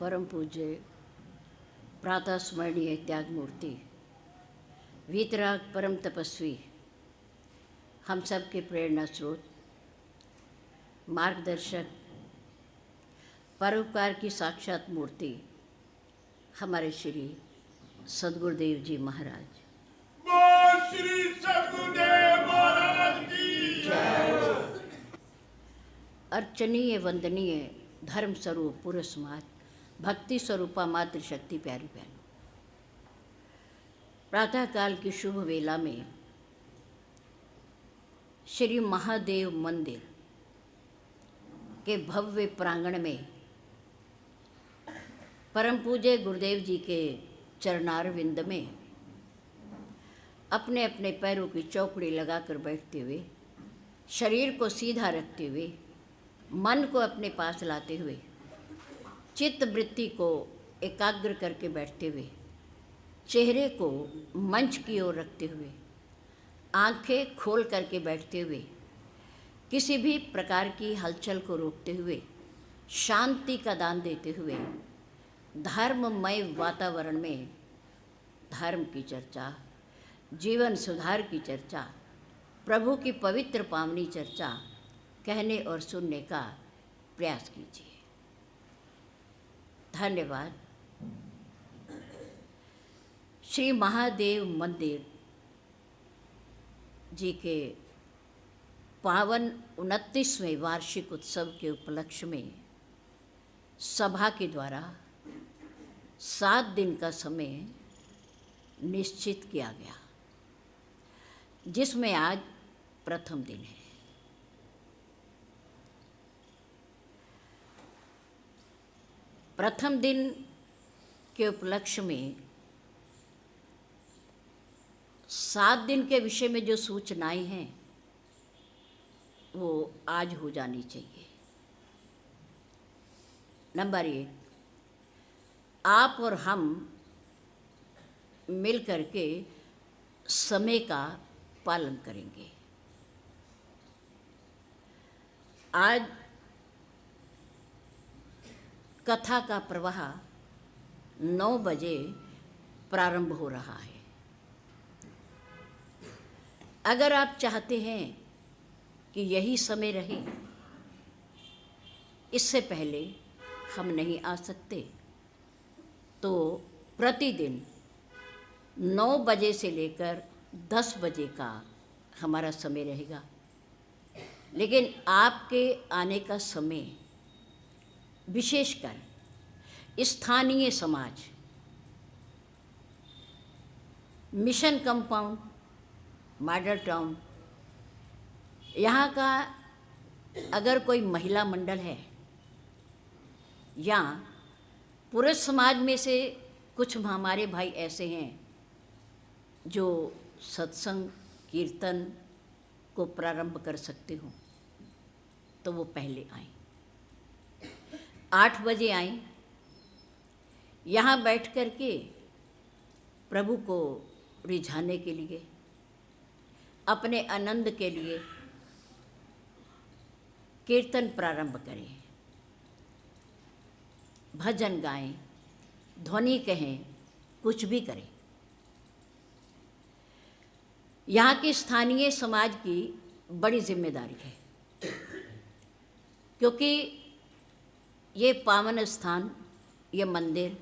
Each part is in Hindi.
परम पूज्य प्रातः स्मरणीय त्याग मूर्ति वीतराग परम तपस्वी, हम सब के प्रेरणा स्रोत, मार्गदर्शक, परोपकार की साक्षात मूर्ति हमारे श्री सद्गुरुदेव जी महाराज। श्री सद्गुरुदेव महाराज की जय। अर्चनीय वंदनीय धर्म स्वरूप पूर्व समाज, भक्ति स्वरूपा मातृशक्ति प्यारी बहनों, प्रातःकाल की शुभ वेला में श्री महादेव मंदिर के भव्य प्रांगण में परम पूज्य गुरुदेव जी के चरणारविंद में अपने अपने पैरों की चौकड़ी लगाकर बैठते हुए, शरीर को सीधा रखते हुए, मन को अपने पास लाते हुए, चित्त वृत्ति को एकाग्र करके बैठते हुए, चेहरे को मंच की ओर रखते हुए, आंखें खोल करके बैठते हुए, किसी भी प्रकार की हलचल को रोकते हुए, शांति का दान देते हुए, धर्ममय वातावरण में धर्म की चर्चा, जीवन सुधार की चर्चा, प्रभु की पवित्र पावनी चर्चा कहने और सुनने का प्रयास कीजिए। धन्यवाद। श्री महादेव मंदिर जी के पावन 29वें वार्षिक उत्सव के उपलक्ष्य में सभा के द्वारा 7 दिन का समय निश्चित किया गया, जिसमें आज प्रथम दिन है। प्रथम दिन के उपलक्ष्य में 7 दिन के विषय में जो सूचनाएं हैं वो आज हो जानी चाहिए। नंबर 1, आप और हम मिल करके समय का पालन करेंगे। आज कथा का प्रवाह 9 बजे प्रारंभ हो रहा है। अगर आप चाहते हैं कि यही समय रहे, इससे पहले हम नहीं आ सकते, तो प्रतिदिन 9 बजे से लेकर 10 बजे का हमारा समय रहेगा। लेकिन आपके आने का समय विशेषकर स्थानीय समाज, मिशन कंपाउंड, मॉडल टाउन, यहाँ का अगर कोई महिला मंडल है या पुरुष समाज में से कुछ हमारे भाई ऐसे हैं जो सत्संग कीर्तन को प्रारंभ कर सकते हो, तो वो पहले आएं। 8 बजे आएं। यहाँ बैठ कर के प्रभु को रिझाने के लिए, अपने आनंद के लिए कीर्तन प्रारंभ करें, भजन गाएं, ध्वनि कहें, कुछ भी करें। यहाँ की स्थानीय समाज की बड़ी जिम्मेदारी है, क्योंकि ये पावन स्थान, ये मंदिर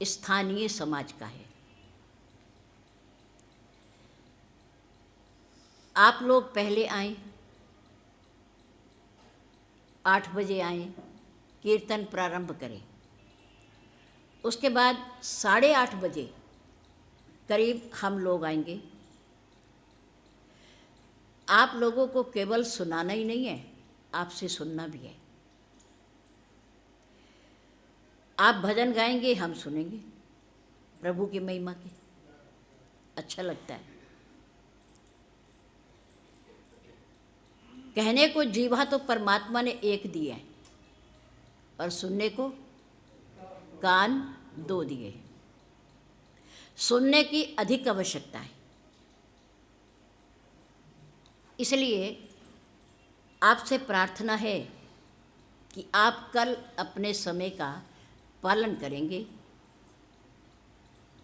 स्थानीय समाज का है। आप लोग पहले आएं, 8 बजे आएं, कीर्तन प्रारंभ करें। उसके बाद 8:30 बजे करीब हम लोग आएंगे। आप लोगों को केवल सुनाना ही नहीं है, आपसे सुनना भी है। आप भजन गाएंगे, हम सुनेंगे प्रभु की महिमा की। अच्छा लगता है। कहने को जीवा तो परमात्मा ने एक दिया है और सुनने को कान 2 दिए हैं। सुनने की अधिक आवश्यकता है। इसलिए आपसे प्रार्थना है कि आप कल अपने समय का पालन करेंगे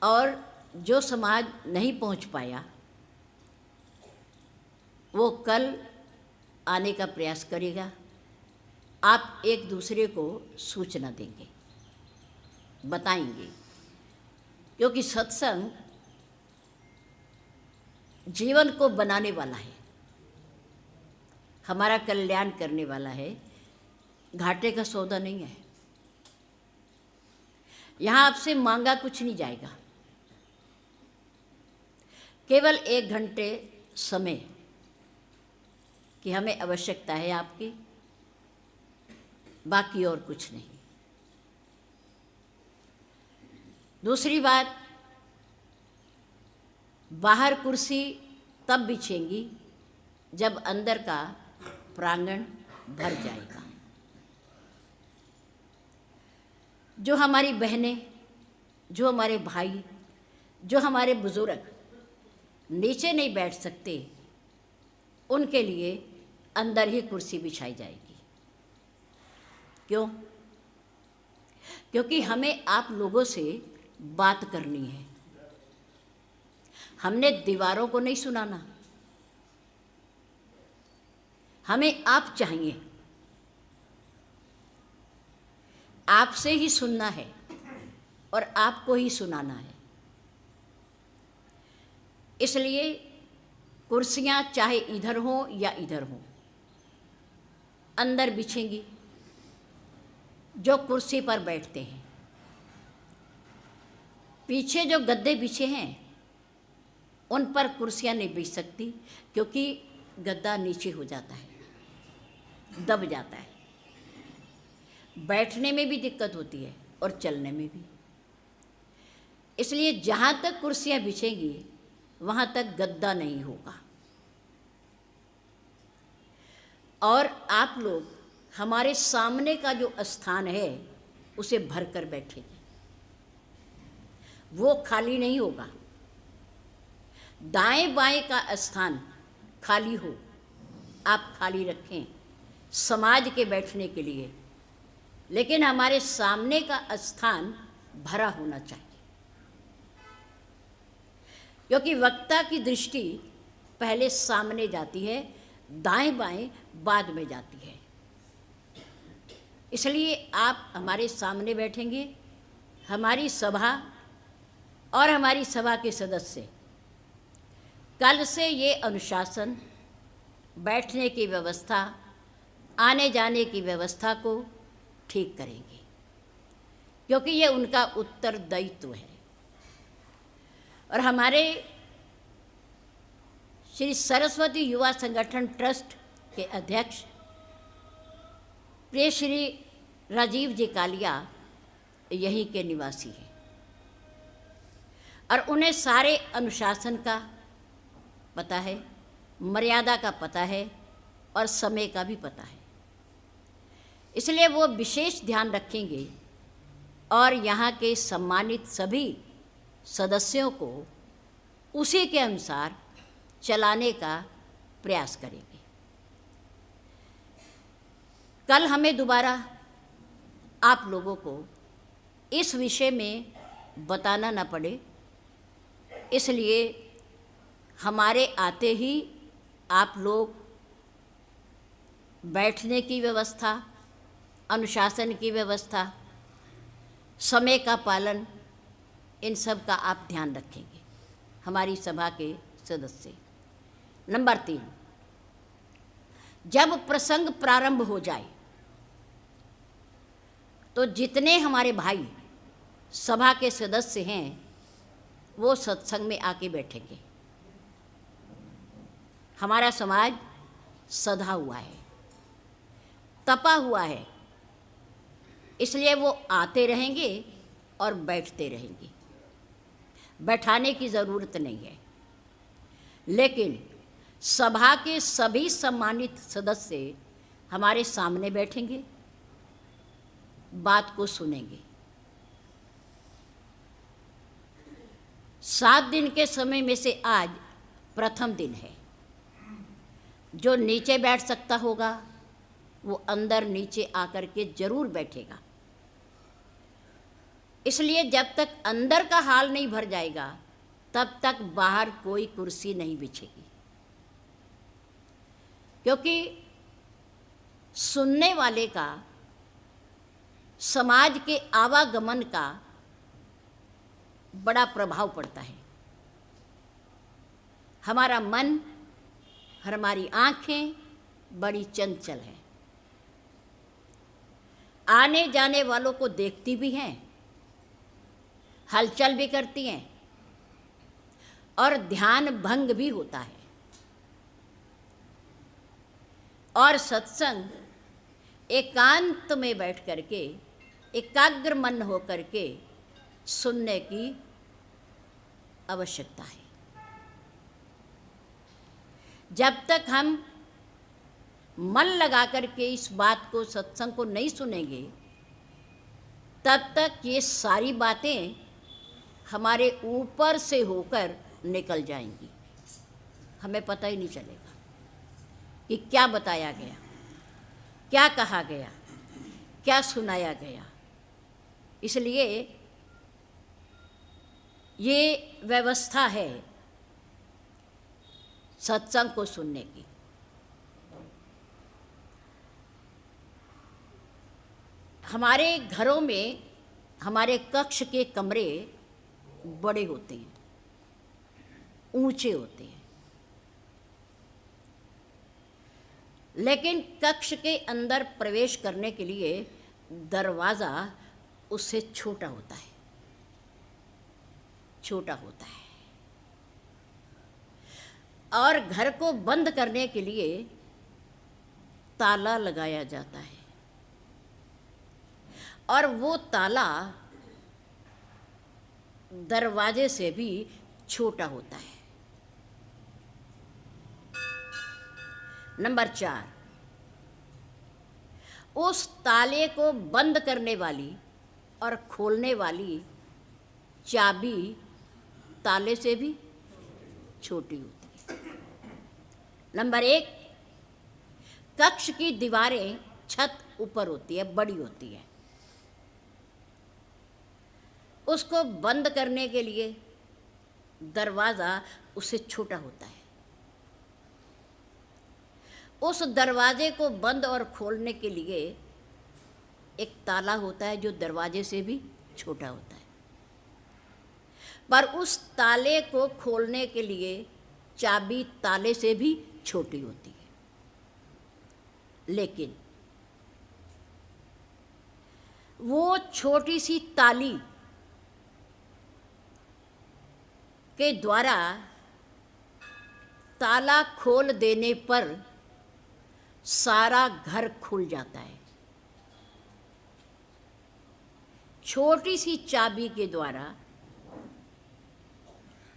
और जो समाज नहीं पहुंच पाया वो कल आने का प्रयास करेगा। आप एक दूसरे को सूचना देंगे, बताएंगे, क्योंकि सत्संग जीवन को बनाने वाला है, हमारा कल्याण करने वाला है, घाटे का सौदा नहीं है। यहाँ आपसे मांगा कुछ नहीं जाएगा, केवल 1 घंटे समय की हमें आवश्यकता है आपकी, बाकी और कुछ नहीं। दूसरी बात, बाहर कुर्सी तब बिछेंगी जब अंदर का प्रांगण भर जाएगा। जो हमारी बहनें, जो हमारे भाई, जो हमारे बुजुर्ग नीचे नहीं बैठ सकते, उनके लिए अंदर ही कुर्सी बिछाई जाएगी। क्यों? क्योंकि हमें आप लोगों से बात करनी है। हमने दीवारों को नहीं सुनाना, हमें आप चाहिए, आपसे ही सुनना है और आपको ही सुनाना है। इसलिए कुर्सियां चाहे इधर हों या इधर हों, अंदर बिछेंगी। जो कुर्सी पर बैठते हैं, पीछे जो गद्दे बिछे हैं उन पर कुर्सियां नहीं बिछ सकती, क्योंकि गद्दा नीचे हो जाता है, दब जाता है, बैठने में भी दिक्कत होती है और चलने में भी। इसलिए जहाँ तक कुर्सियां बिछेंगी वहाँ तक गद्दा नहीं होगा। और आप लोग हमारे सामने का जो स्थान है उसे भर कर बैठेंगे, वो खाली नहीं होगा। दाएं बाएं का स्थान खाली हो, आप खाली रखें समाज के बैठने के लिए, लेकिन हमारे सामने का स्थान भरा होना चाहिए, क्योंकि वक्ता की दृष्टि पहले सामने जाती है, दाएं बाएं बाद में जाती है। इसलिए आप हमारे सामने बैठेंगे। हमारी सभा और हमारी सभा के सदस्य कल से ये अनुशासन, बैठने की व्यवस्था, आने जाने की व्यवस्था को ठीक करेंगे, क्योंकि ये उनका उत्तरदायित्व है। और हमारे श्री सरस्वती युवा संगठन ट्रस्ट के अध्यक्ष प्रिय श्री राजीव जी कालिया यहीं के निवासी हैं और उन्हें सारे अनुशासन का पता है, मर्यादा का पता है और समय का भी पता है। इसलिए वो विशेष ध्यान रखेंगे और यहाँ के सम्मानित सभी सदस्यों को उसी के अनुसार चलाने का प्रयास करेंगे। कल हमें दोबारा आप लोगों को इस विषय में बताना न पड़े, इसलिए हमारे आते ही आप लोग बैठने की व्यवस्था, अनुशासन की व्यवस्था, समय का पालन, इन सब का आप ध्यान रखेंगे, हमारी सभा के सदस्य। नंबर 3, जब प्रसंग प्रारंभ हो जाए तो जितने हमारे भाई सभा के सदस्य हैं वो सत्संग में आके बैठेंगे। हमारा समाज सधा हुआ है, तपा हुआ है, इसलिए वो आते रहेंगे और बैठते रहेंगे। बैठाने की ज़रूरत नहीं है, लेकिन सभा के सभी सम्मानित सदस्य हमारे सामने बैठेंगे, बात को सुनेंगे। 7 दिन के समय में से आज प्रथम दिन है। जो नीचे बैठ सकता होगा वो अंदर नीचे आकर के जरूर बैठेगा। इसलिए जब तक अंदर का हाल नहीं भर जाएगा तब तक बाहर कोई कुर्सी नहीं बिछेगी, क्योंकि सुनने वाले का समाज के आवागमन का बड़ा प्रभाव पड़ता है। हमारा मन, हमारी आंखें बड़ी चंचल हैं, आने जाने वालों को देखती भी हैं, हलचल भी करती हैं और ध्यान भंग भी होता है। और सत्संग एकांत में बैठ करके एकाग्र मन हो करके सुनने की आवश्यकता है। जब तक हम मन लगा करके इस बात को, सत्संग को नहीं सुनेंगे, तब तक ये सारी बातें हमारे ऊपर से होकर निकल जाएंगी, हमें पता ही नहीं चलेगा कि क्या बताया गया, क्या कहा गया, क्या सुनाया गया। इसलिए ये व्यवस्था है सत्संग को सुनने की। हमारे घरों में हमारे कक्ष के कमरे बड़े होते हैं, ऊंचे होते हैं, लेकिन कक्ष के अंदर प्रवेश करने के लिए दरवाज़ा उससे छोटा होता है, छोटा होता है। और घर को बंद करने के लिए ताला लगाया जाता है, और वो ताला दरवाजे से भी छोटा होता है। नंबर 4, उस ताले को बंद करने वाली और खोलने वाली चाबी ताले से भी छोटी होती है। नंबर 1, कक्ष की दीवारें छत ऊपर होती है, बड़ी होती है, उसको बंद करने के लिए दरवाज़ा उससे छोटा होता है। उस दरवाजे को बंद और खोलने के लिए एक ताला होता है जो दरवाजे से भी छोटा होता है, पर उस ताले को खोलने के लिए चाबी ताले से भी छोटी होती है। लेकिन वो छोटी सी ताली के द्वारा ताला खोल देने पर सारा घर खुल जाता है। छोटी सी चाबी के द्वारा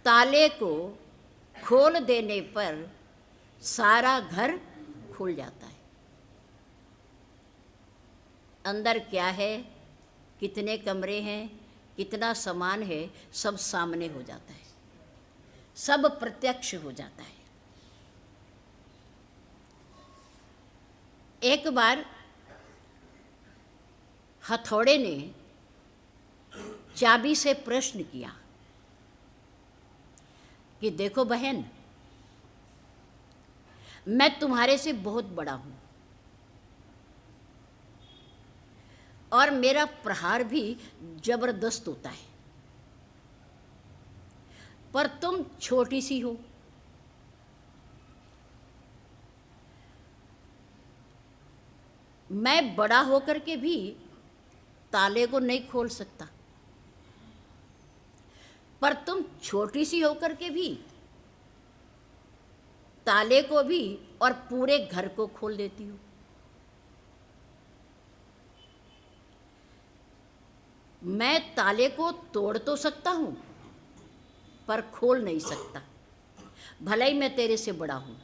ताले को खोल देने पर सारा घर खुल जाता है। अंदर क्या है, कितने कमरे हैं, कितना सामान है, सब सामने हो जाता है, सब प्रत्यक्ष हो जाता है। एक बार हथौड़े ने चाबी से प्रश्न किया कि देखो बहन, मैं तुम्हारे से बहुत बड़ा हूं और मेरा प्रहार भी जबरदस्त होता है, पर तुम छोटी सी हो। मैं बड़ा होकर के भी ताले को नहीं खोल सकता, पर तुम छोटी सी होकर के भी ताले को भी और पूरे घर को खोल देती हो। मैं ताले को तोड़ तो सकता हूं पर खोल नहीं सकता, भले ही मैं तेरे से बड़ा हूं।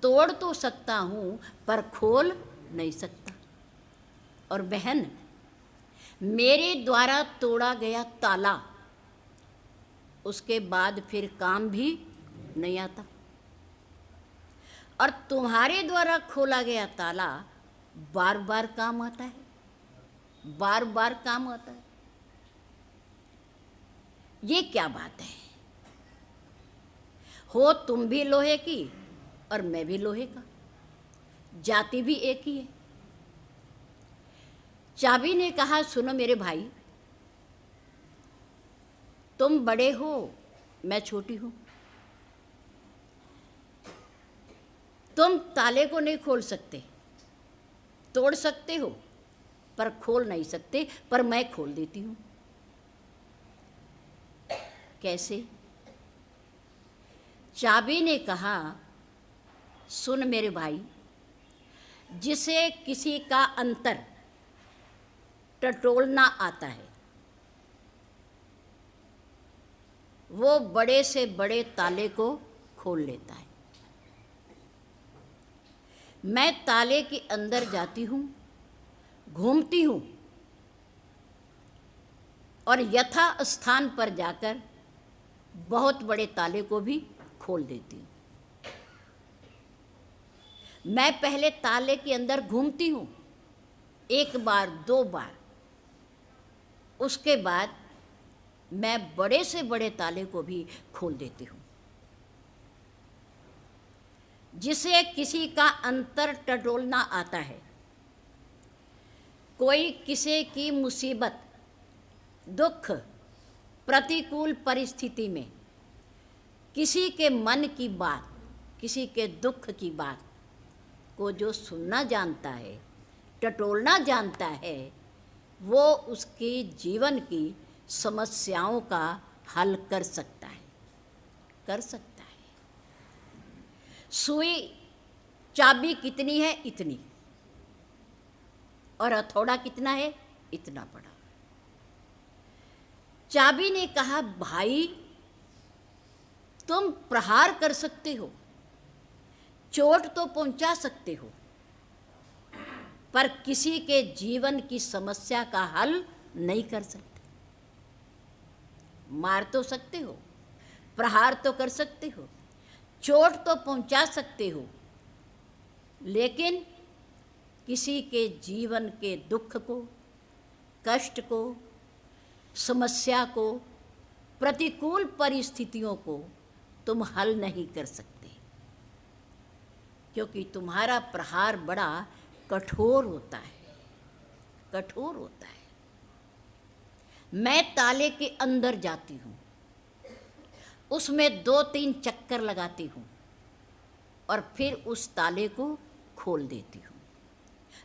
तोड़ तो सकता हूं पर खोल नहीं सकता। और बहन, मेरे द्वारा तोड़ा गया ताला उसके बाद फिर काम भी नहीं आता, और तुम्हारे द्वारा खोला गया ताला बार बार काम आता है, बार बार काम आता है। ये क्या बात है? हो तुम भी लोहे की और मैं भी लोहे का, जाति भी एक ही है। चाबी ने कहा, सुनो मेरे भाई, तुम बड़े हो, मैं छोटी हूं। तुम ताले को नहीं खोल सकते, तोड़ सकते हो पर खोल नहीं सकते, पर मैं खोल देती हूं। कैसे? चाबी ने कहा, सुन मेरे भाई, जिसे किसी का अंतर टटोलना आता है, वो बड़े से बड़े ताले को खोल लेता है। मैं ताले के अंदर जाती हूँ, घूमती हूँ और यथा स्थान पर जाकर बहुत बड़े ताले को भी खोल देती हूँ। मैं पहले ताले के अंदर घूमती हूँ, एक बार, दो बार, उसके बाद मैं बड़े से बड़े ताले को भी खोल देती हूँ। जिसे किसी का अंतर टटोलना आता है, कोई किसी की मुसीबत, दुख, प्रतिकूल परिस्थिति में किसी के मन की बात, किसी के दुख की बात को जो सुनना जानता है, टटोलना जानता है, वो उसके जीवन की समस्याओं का हल कर सकता है, कर सकता है। सुई, चाबी कितनी है? इतनी, और हथौड़ा कितना है? इतना बड़ा। चाबी ने कहा, भाई तुम प्रहार कर सकते हो, चोट तो पहुंचा सकते हो, पर किसी के जीवन की समस्या का हल नहीं कर सकते। मार तो सकते हो, प्रहार तो कर सकते हो, चोट तो पहुंचा सकते हो, लेकिन किसी के जीवन के दुख को, कष्ट को, समस्या को, प्रतिकूल परिस्थितियों को तुम हल नहीं कर सकते, क्योंकि तुम्हारा प्रहार बड़ा कठोर होता है, कठोर होता है। मैं ताले के अंदर जाती हूँ, उसमें 2-3 चक्कर लगाती हूँ और फिर उस ताले को खोल देती हूँ।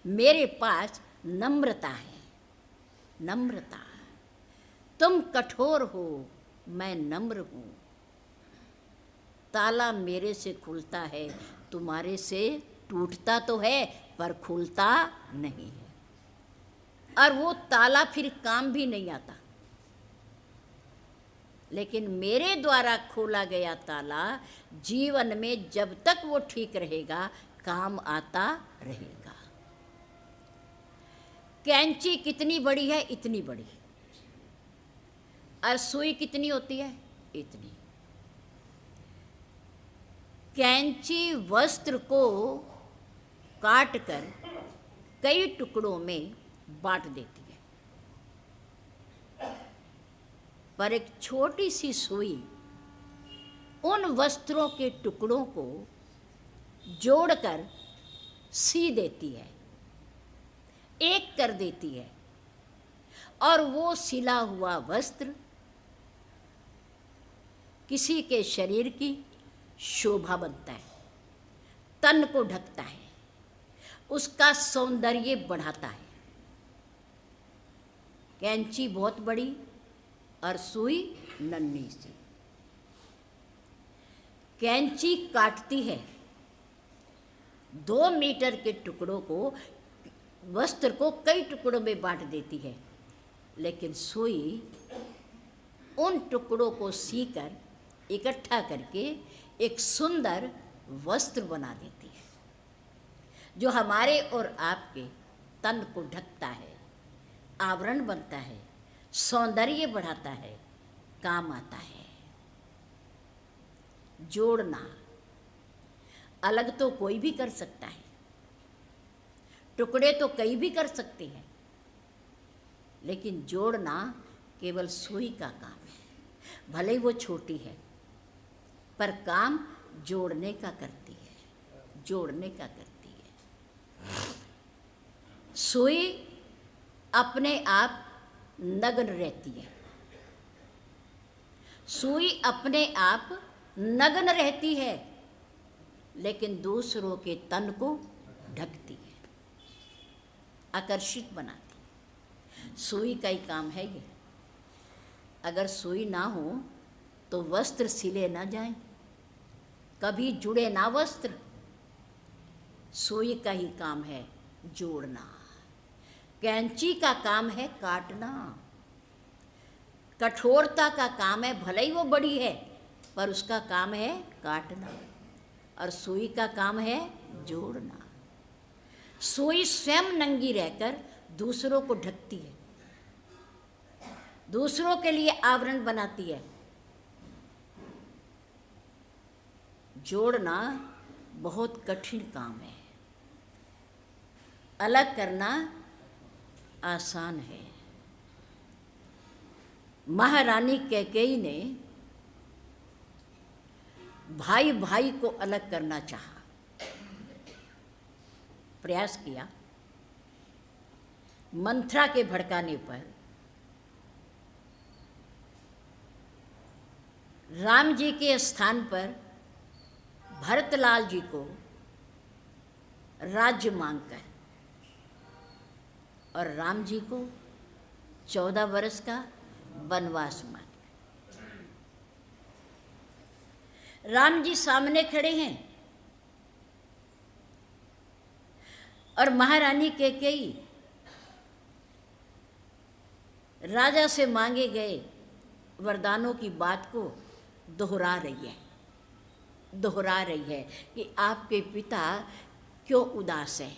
मेरे पास नम्रता है, नम्रता। तुम कठोर हो, मैं नम्र हूँ। ताला मेरे से खुलता है, तुम्हारे से टूटता तो है पर खुलता नहीं है, और वो ताला फिर काम भी नहीं आता। लेकिन मेरे द्वारा खोला गया ताला जीवन में जब तक वो ठीक रहेगा, काम आता रहेगा। कैंची कितनी बड़ी है? इतनी बड़ी, और सुई कितनी होती है? इतनी। कैंची वस्त्र को काटकर कई टुकड़ों में बांट देती है, पर एक छोटी सी सुई उन वस्त्रों के टुकड़ों को जोड़कर सी देती है, एक कर देती है, और वो सिला हुआ वस्त्र किसी के शरीर की शोभा बनता है, तन को ढकता है, उसका सौंदर्य बढ़ाता है। कैंची बहुत बड़ी और सुई नन्ही सी। कैंची काटती है, 2 मीटर के टुकड़ों को, वस्त्र को कई टुकड़ों में बांट देती है, लेकिन सुई उन टुकड़ों को सीकर इकट्ठा करके एक सुंदर वस्त्र बना देती है, जो हमारे और आपके तन को ढकता है, आवरण बनता है, सौंदर्य बढ़ाता है, काम आता है। जोड़ना अलग तो कोई भी कर सकता है, टुकड़े तो कई भी कर सकते हैं, लेकिन जोड़ना केवल सुई का काम है। भले ही वो छोटी है, पर काम जोड़ने का करती है, जोड़ने का करती है। सुई अपने आप नग्न रहती है, सुई अपने आप नग्न रहती है, लेकिन दूसरों के तन को ढकती है, आकर्षित बनाती है। सुई का ही काम है ये। अगर सुई ना हो तो वस्त्र सिले ना जाएं, कभी जुड़े ना वस्त्र। सुई का ही काम है जोड़ना, कैंची का काम है काटना, कठोरता का काम है, भले ही वो बड़ी है पर उसका काम है काटना, और सुई का काम है जोड़ना। सुई स्वयं नंगी रहकर दूसरों को ढकती है, दूसरों के लिए आवरण बनाती है। जोड़ना बहुत कठिन काम है, अलग करना आसान है। महारानी कैकेयी ने भाई भाई को अलग करना चाहा, प्रयास किया। मंथरा के भड़काने पर राम जी के स्थान पर भरतलाल जी को राज्य मांगकर और राम जी को 14 वर्ष का वनवास मांग। राम जी सामने खड़े हैं और महारानी कैकेयी राजा से मांगे गए वरदानों की बात को दोहरा रही है कि आपके पिता क्यों उदास है,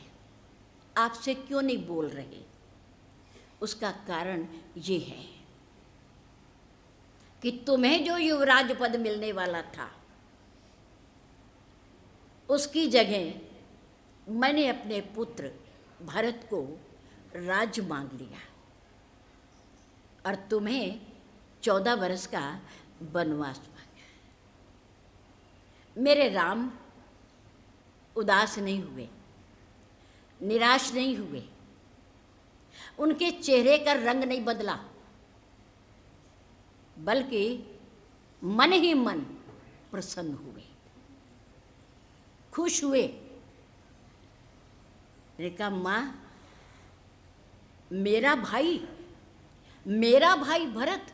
आपसे क्यों नहीं बोल रहे। उसका कारण ये है कि तुम्हें जो युवराज पद मिलने वाला था उसकी जगह मैंने अपने पुत्र भरत को राज्य मांग लिया और तुम्हें 14 वर्ष का वनवास मांगा। मेरे राम उदास नहीं हुए, निराश नहीं हुए, उनके चेहरे का रंग नहीं बदला, बल्कि मन ही मन प्रसन्न हुए, खुश हुए। मैंने कहा, माँ, मेरा भाई भरत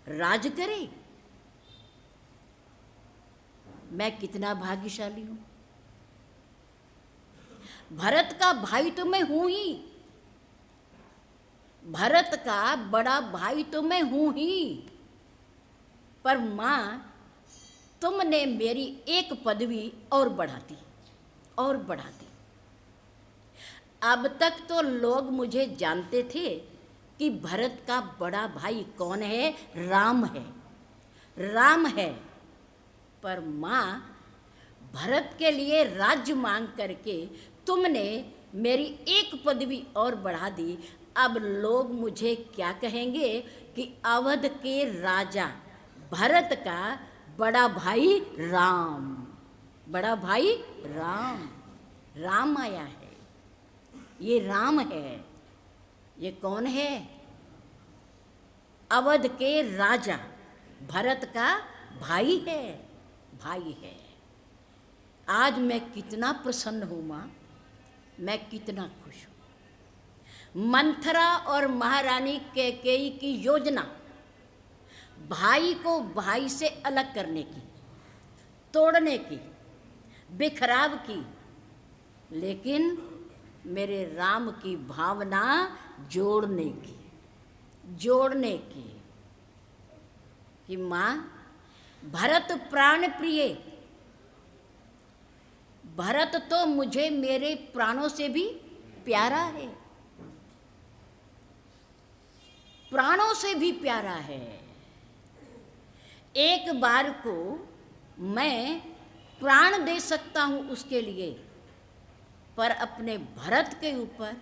राज करे, मैं कितना भाग्यशाली हूं। भरत का भाई तो मैं हूं ही, भरत का बड़ा भाई तो मैं हूं ही, पर माँ तुमने मेरी एक पदवी और बढ़ा दी। अब तक तो लोग मुझे जानते थे कि भरत का बड़ा भाई कौन है, राम है। पर माँ, भरत के लिए राज्य मांग करके तुमने मेरी एक पदवी और बढ़ा दी। अब लोग मुझे क्या कहेंगे कि अवध के राजा भरत का बड़ा भाई राम आया है। ये राम है। ये कौन है? अवध के राजा भरत का भाई है। आज मैं कितना प्रसन्न हूँ माँ, मैं कितना खुश हूँ। मंथरा और महारानी कैकेयी की योजना भाई को भाई से अलग करने की, तोड़ने की, बिखराव की, लेकिन मेरे राम की भावना जोड़ने की कि माँ, भरत प्राण प्रिय, भरत तो मुझे मेरे प्राणों से भी प्यारा है, प्राणों से भी प्यारा है। एक बार को मैं प्राण दे सकता हूँ उसके लिए, पर अपने भरत के ऊपर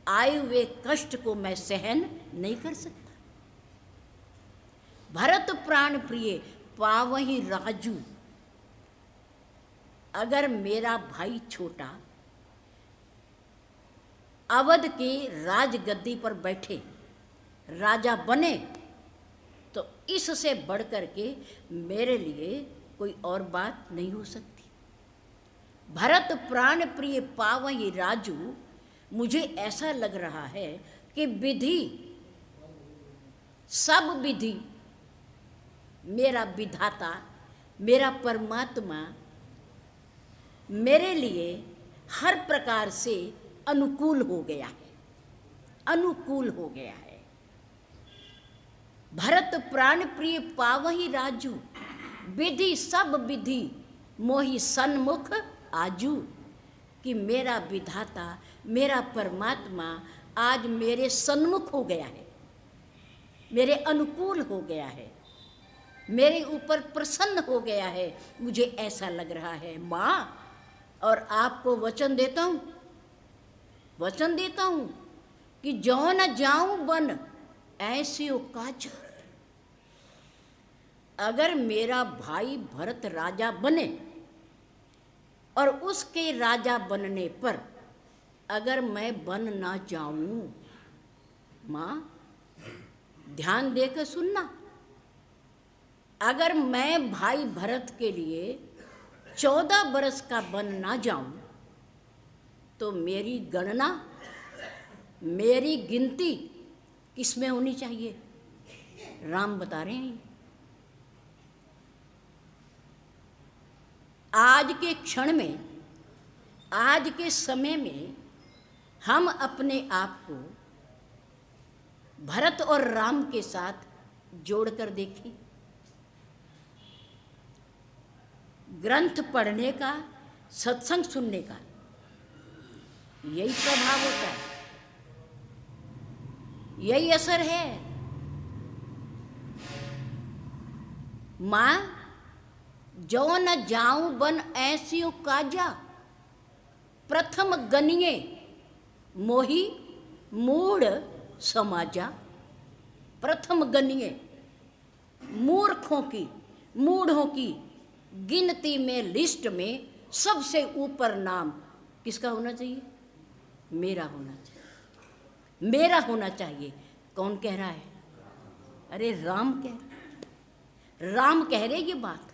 आए हुए कष्ट को मैं सहन नहीं कर सकता। भरत प्राण प्रिय पावहि राजू। अगर मेरा भाई छोटा अवध की राजगद्दी पर बैठे, राजा बने, तो इससे बढ़कर के मेरे लिए कोई और बात नहीं हो सकती। भरत प्राण प्रिय पावहि राजू, मुझे ऐसा लग रहा है कि विधि, सब विधि, मेरा विधाता, मेरा परमात्मा मेरे लिए हर प्रकार से अनुकूल हो गया है, अनुकूल हो गया है। भरत प्राण प्रिय पावहि राजू, विधि सब विधि मोहि सन्मुख आजू। कि मेरा विधाता, मेरा परमात्मा आज मेरे सन्मुख हो गया है, मेरे अनुकूल हो गया है, मेरे ऊपर प्रसन्न हो गया है। मुझे ऐसा लग रहा है माँ, और आपको वचन देता हूँ, वचन देता हूँ कि जो न जाऊं बन ऐसे काज। अगर मेरा भाई भरत राजा बने और उसके राजा बनने पर अगर मैं बन ना जाऊं, माँ ध्यान देकर सुनना, अगर मैं भाई भरत के लिए 14 बरस का बन ना जाऊं, तो मेरी गणना, मेरी गिनती किस में होनी चाहिए? राम बता रहे हैं। आज के क्षण में, आज के समय में हम अपने आप को भरत और राम के साथ जोड़कर देखें। ग्रंथ पढ़ने का, सत्संग सुनने का यही प्रभाव होता है, यही असर है। माँ जो न जाऊं बन ऐसियो काजा, प्रथम गनिये मोहि मूढ़ समाजा। प्रथम गनिये, मूर्खों की, मूढ़ों की गिनती में, लिस्ट में सबसे ऊपर नाम किसका होना चाहिए? मेरा होना चाहिए, मेरा होना चाहिए। कौन कह रहा है? अरे राम कह रहे, राम कह रहे ये बात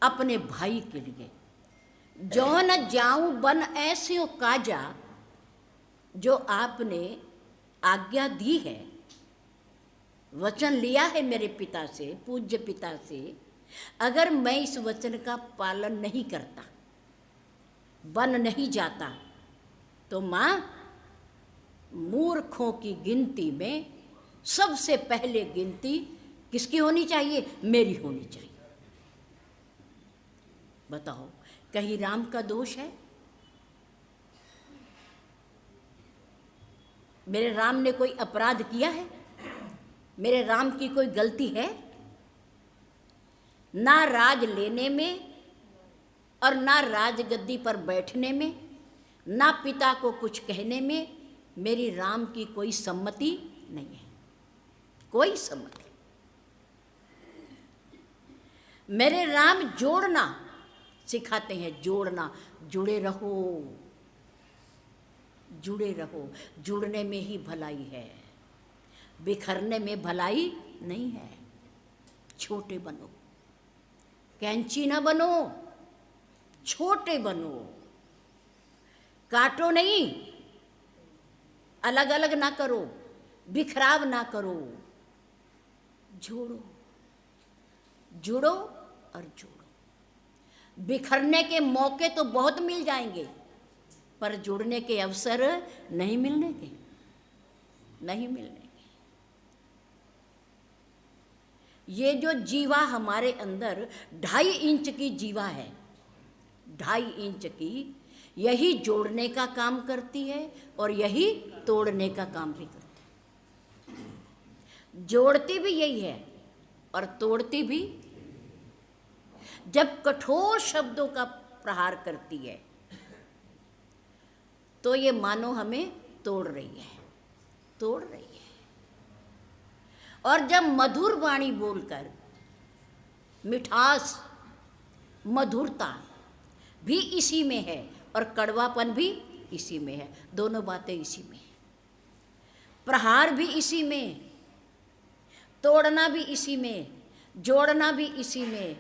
अपने भाई के लिए। जो न जाऊं बन ऐसे काजा, जो आपने आज्ञा दी है, वचन लिया है मेरे पिता से, पूज्य पिता से, अगर मैं इस वचन का पालन नहीं करता, बन नहीं जाता, तो माँ मूर्खों की गिनती में सबसे पहले गिनती किसकी होनी चाहिए? मेरी होनी चाहिए। बताओ, कहीं राम का दोष है? मेरे राम ने कोई अपराध किया है? मेरे राम की कोई गलती है? ना राज लेने में और ना राजगद्दी पर बैठने में, ना पिता को कुछ कहने में मेरी राम की कोई सम्मति नहीं है, कोई सम्मति। मेरे राम जोड़ना सिखाते हैं, जोड़ना, जुड़े रहो, जुड़े रहो। जुड़ने में ही भलाई है, बिखरने में भलाई नहीं है। छोटे बनो, कैंची ना बनो, छोटे बनो, काटो नहीं, अलग अलग ना करो, बिखराव ना करो, जोड़ो, जुड़ो और जोड़ो। बिखरने के मौके तो बहुत मिल जाएंगे, पर जुड़ने के अवसर नहीं मिलने के, नहीं मिलने के। ये जो जीवा हमारे अंदर 2.5 इंच की जीवा है, 2.5 इंच की, यही जोड़ने का काम करती है और यही तोड़ने का काम भी करती है। जोड़ती भी यही है और तोड़ती भी। जब कठोर शब्दों का प्रहार करती है तो ये मानो हमें तोड़ रही है, तोड़ रही है। और जब मधुर वाणी बोलकर मिठास, मधुरता भी इसी में है और कड़वापन भी इसी में है, दोनों बातें इसी में है। प्रहार भी इसी में, तोड़ना भी इसी में, जोड़ना भी इसी में,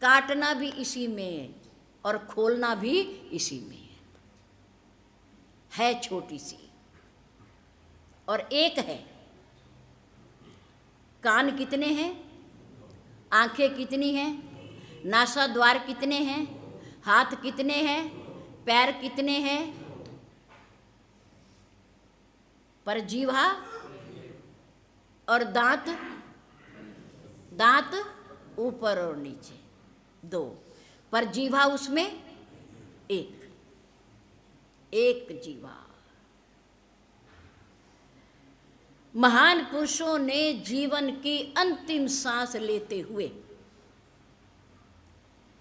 काटना भी इसी में और खोलना भी इसी में है छोटी सी और एक है। कान कितने हैं, आंखें कितनी हैं, नासा द्वार कितने हैं, हाथ कितने हैं, पैर कितने हैं, पर जीवा और दांत, दांत ऊपर और नीचे दो, पर जीवा उसमें एक, एक जीवा। महान पुरुषों ने जीवन की अंतिम सांस लेते हुए,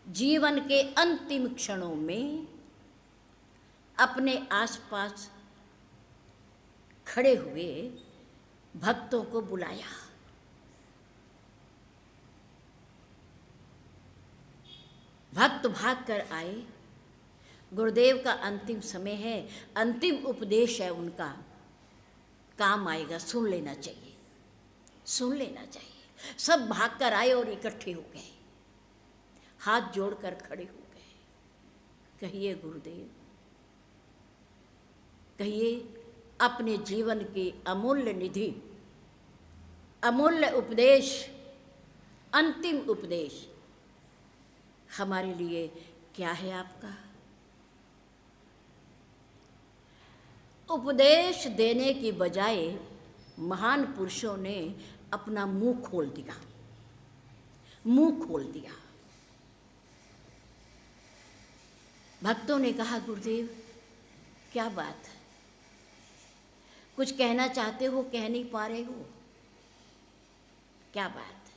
जीवन के अंतिम क्षणों में अपने आसपास खड़े हुए भक्तों को बुलाया। भक्त भाग कर आए। गुरुदेव का अंतिम समय है, अंतिम उपदेश है उनका, काम आएगा, सुन लेना चाहिए, सुन लेना चाहिए। सब भाग कर आए और इकट्ठे हो गए, हाथ जोड़कर खड़े हो गए। कहिए गुरुदेव, कहिए अपने जीवन की अमूल्य निधि, अमूल्य उपदेश, अंतिम उपदेश हमारे लिए क्या है आपका? उपदेश देने की बजाय महान पुरुषों ने अपना मुंह खोल दिया, मुंह खोल दिया। भक्तों ने कहा गुरुदेव क्या बात है, कुछ कहना चाहते हो, कह नहीं पा रहे हो, क्या बात है?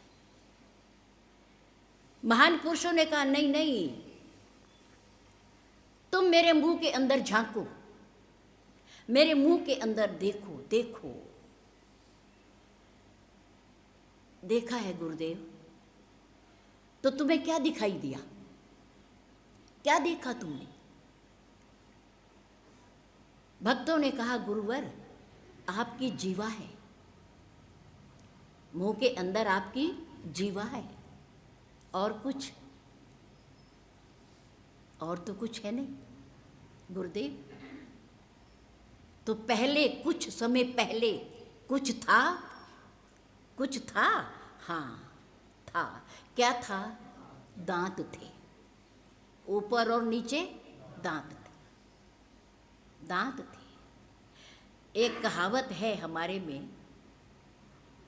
महान पुरुषों ने कहा नहीं नहीं, तुम मेरे मुंह के अंदर झांको, मेरे मुंह के अंदर देखो, देखो। देखा है गुरुदेव, तो तुम्हें क्या दिखाई दिया, क्या देखा तुमने? भक्तों ने कहा गुरुवर आपकी जीवा है, मुंह के अंदर आपकी जीवा है, और कुछ, और तो कुछ है नहीं गुरुदेव। तो पहले, कुछ समय पहले कुछ था, कुछ था, हाँ था। क्या था? दांत थे, ऊपर और नीचे दांत थे, दांत थे। एक कहावत है हमारे में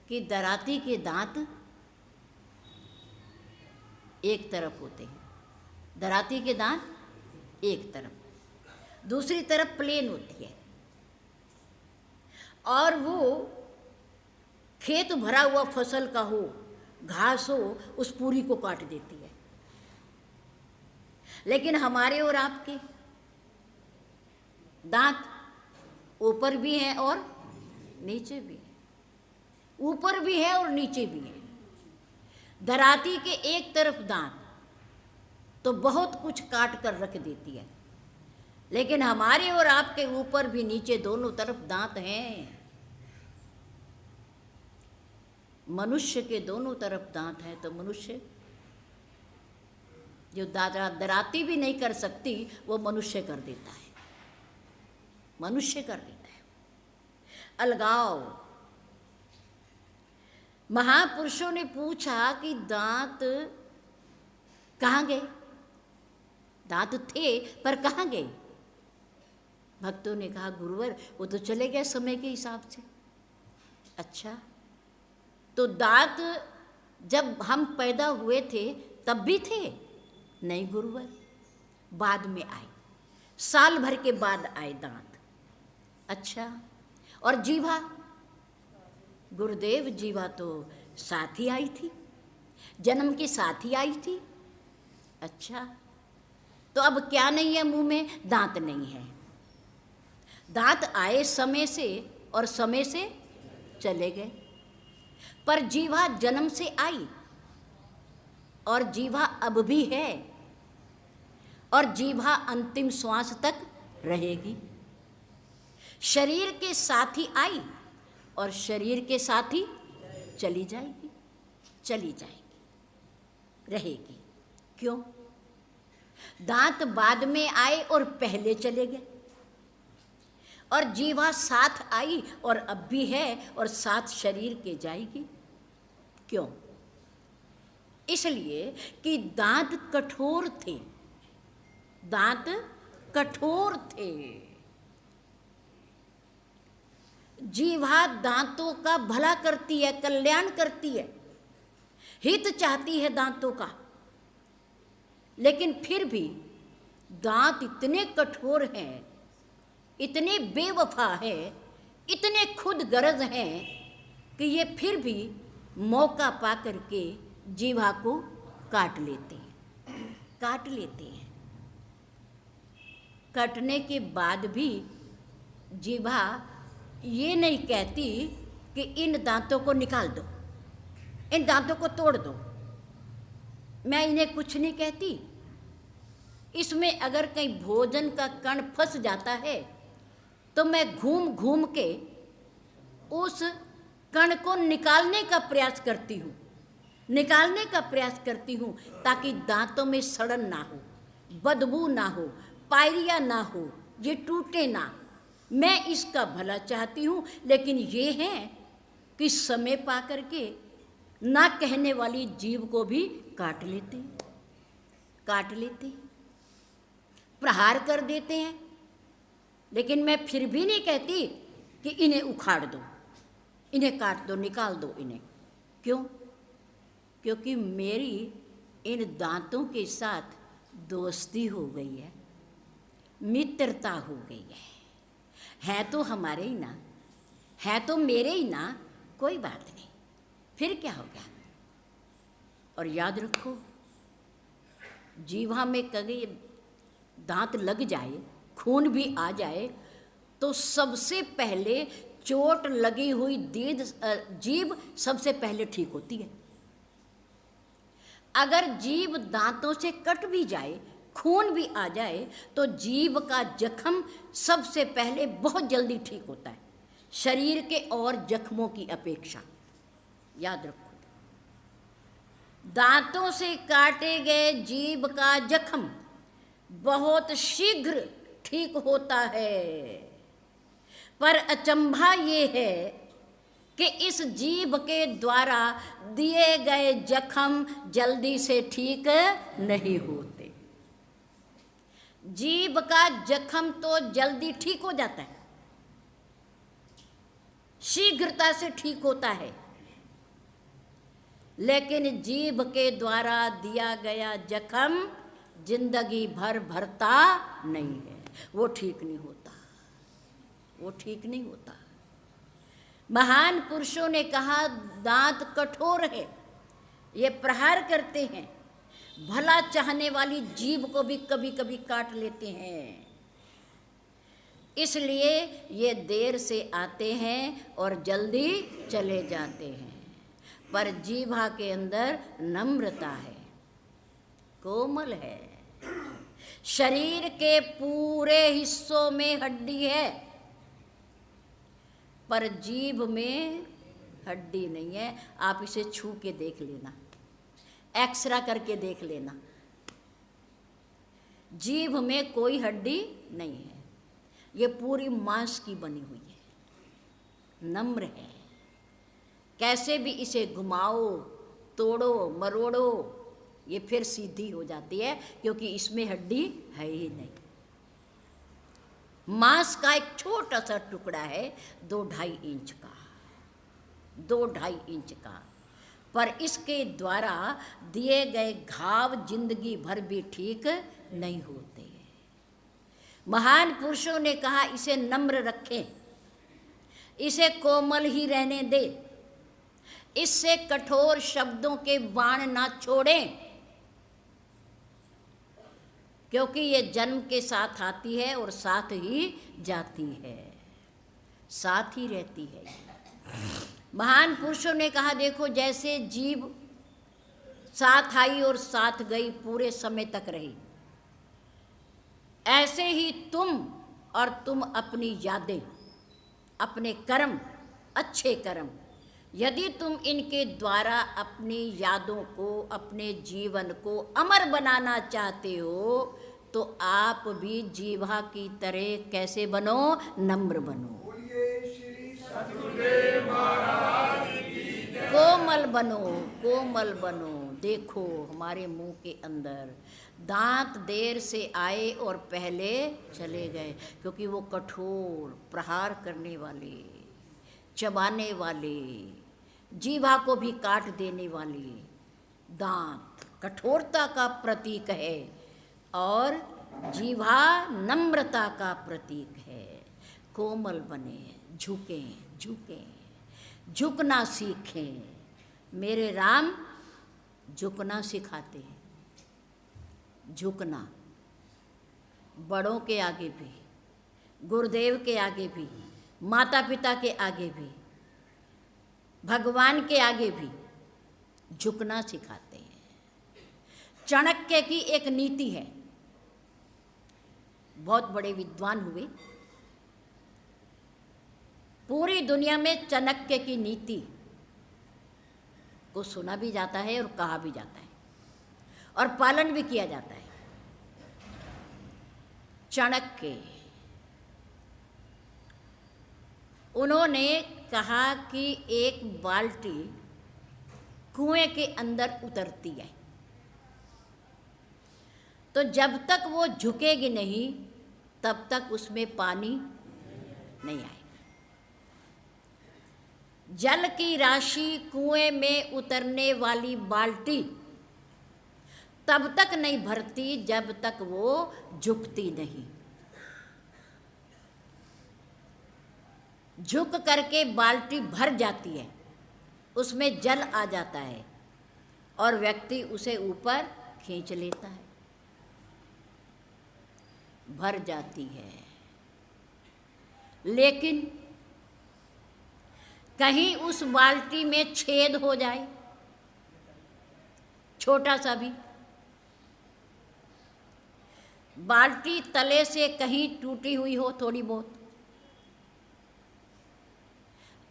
कि दराती के दांत एक तरफ होते हैं, दराती के दांत एक तरफ, दूसरी तरफ प्लेन होती है, और वो खेत भरा हुआ फसल का हो, घास हो, उस पूरी को काट देती है। लेकिन हमारे और आपके दांत ऊपर भी हैं और नीचे भी हैं, ऊपर भी है और नीचे भी है। दराती के एक तरफ दांत तो बहुत कुछ काट कर रख देती है, लेकिन हमारे और आपके ऊपर भी नीचे दोनों तरफ दांत हैं। मनुष्य के दोनों तरफ दांत हैं, तो मनुष्य जो दराती भी नहीं कर सकती वो मनुष्य कर देता है, मनुष्य कर देता है। अलगाव। महापुरुषों ने पूछा कि दांत कहाँ गए? दांत थे पर कहाँ गए? भक्तों ने कहा गुरुवर वो तो चले गए समय के हिसाब से। अच्छा, तो दांत जब हम पैदा हुए थे तब भी थे? नहीं गुरुवर, बाद में आए, साल भर के बाद आए दांत। अच्छा, और जीवा? गुरुदेव जीवा तो साथ ही आई थी, जन्म के साथ ही आई थी। अच्छा, तो अब क्या नहीं है मुंह में? दांत नहीं है। दांत आए समय से और समय से चले गए। पर जीवा जन्म से आई और जीवा अब भी है और जीवा अंतिम श्वास तक रहेगी। शरीर के साथ ही आई और शरीर के साथ ही चली जाएगी, चली जाएगी, रहेगी। क्यों? दांत बाद में आए और पहले चले गए, और जीवा साथ आई और अब भी है और साथ शरीर के जाएगी। क्यों? इसलिए कि दांत कठोर थे, दांत कठोर थे। जीवा दांतों का भला करती है, कल्याण करती है, हित चाहती है दांतों का, लेकिन फिर भी दांत इतने कठोर हैं, इतने बेवफा हैं, इतने खुद गर्ज हैं कि ये फिर भी मौका पा करके जीवा को काट लेते हैं, काट लेते हैं। कटने के बाद भी जीवा ये नहीं कहती कि इन दांतों को निकाल दो, इन दांतों को तोड़ दो, मैं इन्हें कुछ नहीं कहती। इसमें अगर कहीं भोजन का कण फंस जाता है तो मैं घूम घूम के उस कण को निकालने का प्रयास करती हूँ, निकालने का प्रयास करती हूँ, ताकि दांतों में सड़न ना हो, बदबू ना हो, पायरिया ना हो, ये टूटे ना। मैं इसका भला चाहती हूँ, लेकिन ये है कि समय पा करके ना कहने वाली जीव को भी काट लेते हैं, काट लेते हैं, प्रहार कर देते हैं। लेकिन मैं फिर भी नहीं कहती कि इन्हें उखाड़ दो, इन्हें काट दो, निकाल दो इन्हें। क्यों? क्योंकि मेरी इन दांतों के साथ दोस्ती हो गई है, मित्रता हो गई है तो हमारे ही ना, है तो मेरे ही ना, कोई बात नहीं, फिर क्या हो गया। और याद रखो, जीवा में कभी दांत लग जाए, खून भी आ जाए, तो सबसे पहले चोट लगी हुई जीभ सबसे पहले ठीक होती है। अगर जीभ दांतों से कट भी जाए, खून भी आ जाए, तो जीभ का जख्म सबसे पहले बहुत जल्दी ठीक होता है, शरीर के और जख्मों की अपेक्षा। याद रखो, दांतों से काटे गए जीभ का जख्म बहुत शीघ्र ठीक होता है, पर अचंभा ये है कि इस जीभ के द्वारा दिए गए जख्म जल्दी से ठीक नहीं होते। जीभ का जख्म तो जल्दी ठीक हो जाता है, शीघ्रता से ठीक होता है, लेकिन जीभ के द्वारा दिया गया जख्म जिंदगी भर भरता नहीं है, वो ठीक नहीं होता, वो ठीक नहीं होता। महान पुरुषों ने कहा, दांत कठोर है, ये प्रहार करते हैं, भला चाहने वाली जीभ को भी कभी कभी काट लेते हैं। इसलिए ये देर से आते हैं और जल्दी चले जाते हैं। पर जीभा के अंदर नम्रता है, कोमल है। शरीर के पूरे हिस्सों में हड्डी है, पर जीभ में हड्डी नहीं है। आप इसे छू के देख लेना, एक्सरा करके देख लेना, जीभ में कोई हड्डी नहीं है, ये पूरी मांस की बनी हुई है, नम्र है। कैसे भी इसे घुमाओ, तोड़ो, मरोड़ो, ये फिर सीधी हो जाती है, क्योंकि इसमें हड्डी है ही नहीं। मांस का एक छोटा सा टुकड़ा है, 2-2.5 इंच का, 2-2.5 इंच का, पर इसके द्वारा दिए गए घाव जिंदगी भर भी ठीक नहीं होते। महान पुरुषों ने कहा, इसे नम्र रखें, इसे कोमल ही रहने दे, इससे कठोर शब्दों के बाण ना छोड़ें, क्योंकि ये जन्म के साथ आती है और साथ ही जाती है, साथ ही रहती है। महान पुरुषों ने कहा, देखो जैसे जीव साथ आई और साथ गई, पूरे समय तक रही, ऐसे ही तुम अपनी यादें, अपने कर्म, अच्छे कर्म, यदि तुम इनके द्वारा अपनी यादों को, अपने जीवन को अमर बनाना चाहते हो, तो आप भी जीवा की तरह कैसे बनो? नम्र बनो, कोमल बनो, कोमल बनो। देखो हमारे मुंह के अंदर दांत देर से आए और पहले चले गए, क्योंकि वो कठोर प्रहार करने वाले, चबाने वाले, जीवा को भी काट देने वाले दांत कठोरता का प्रतीक है, और जीवा नम्रता का प्रतीक है। कोमल बने, झुकें, झुकें, झुकना सीखें। मेरे राम झुकना सिखाते हैं, झुकना, बड़ों के आगे भी, गुरुदेव के आगे भी, माता पिता के आगे भी, भगवान के आगे भी झुकना सिखाते हैं। चाणक्य की एक नीति है, बहुत बड़े विद्वान हुए, पूरी दुनिया में चाणक्य की नीति को सुना भी जाता है और कहा भी जाता है और पालन भी किया जाता है। चाणक्य, उन्होंने कहा कि एक बाल्टी कुएं के अंदर उतरती है तो जब तक वो झुकेगी नहीं तब तक उसमें पानी नहीं आएगा। जल की राशि कुएं में उतरने वाली बाल्टी तब तक नहीं भरती जब तक वो झुकती नहीं। झुक करके बाल्टी भर जाती है, उसमें जल आ जाता है और व्यक्ति उसे ऊपर खींच लेता है, भर जाती है। लेकिन कहीं उस बाल्टी में छेद हो जाए, छोटा सा भी, बाल्टी तले से कहीं टूटी हुई हो थोड़ी बहुत,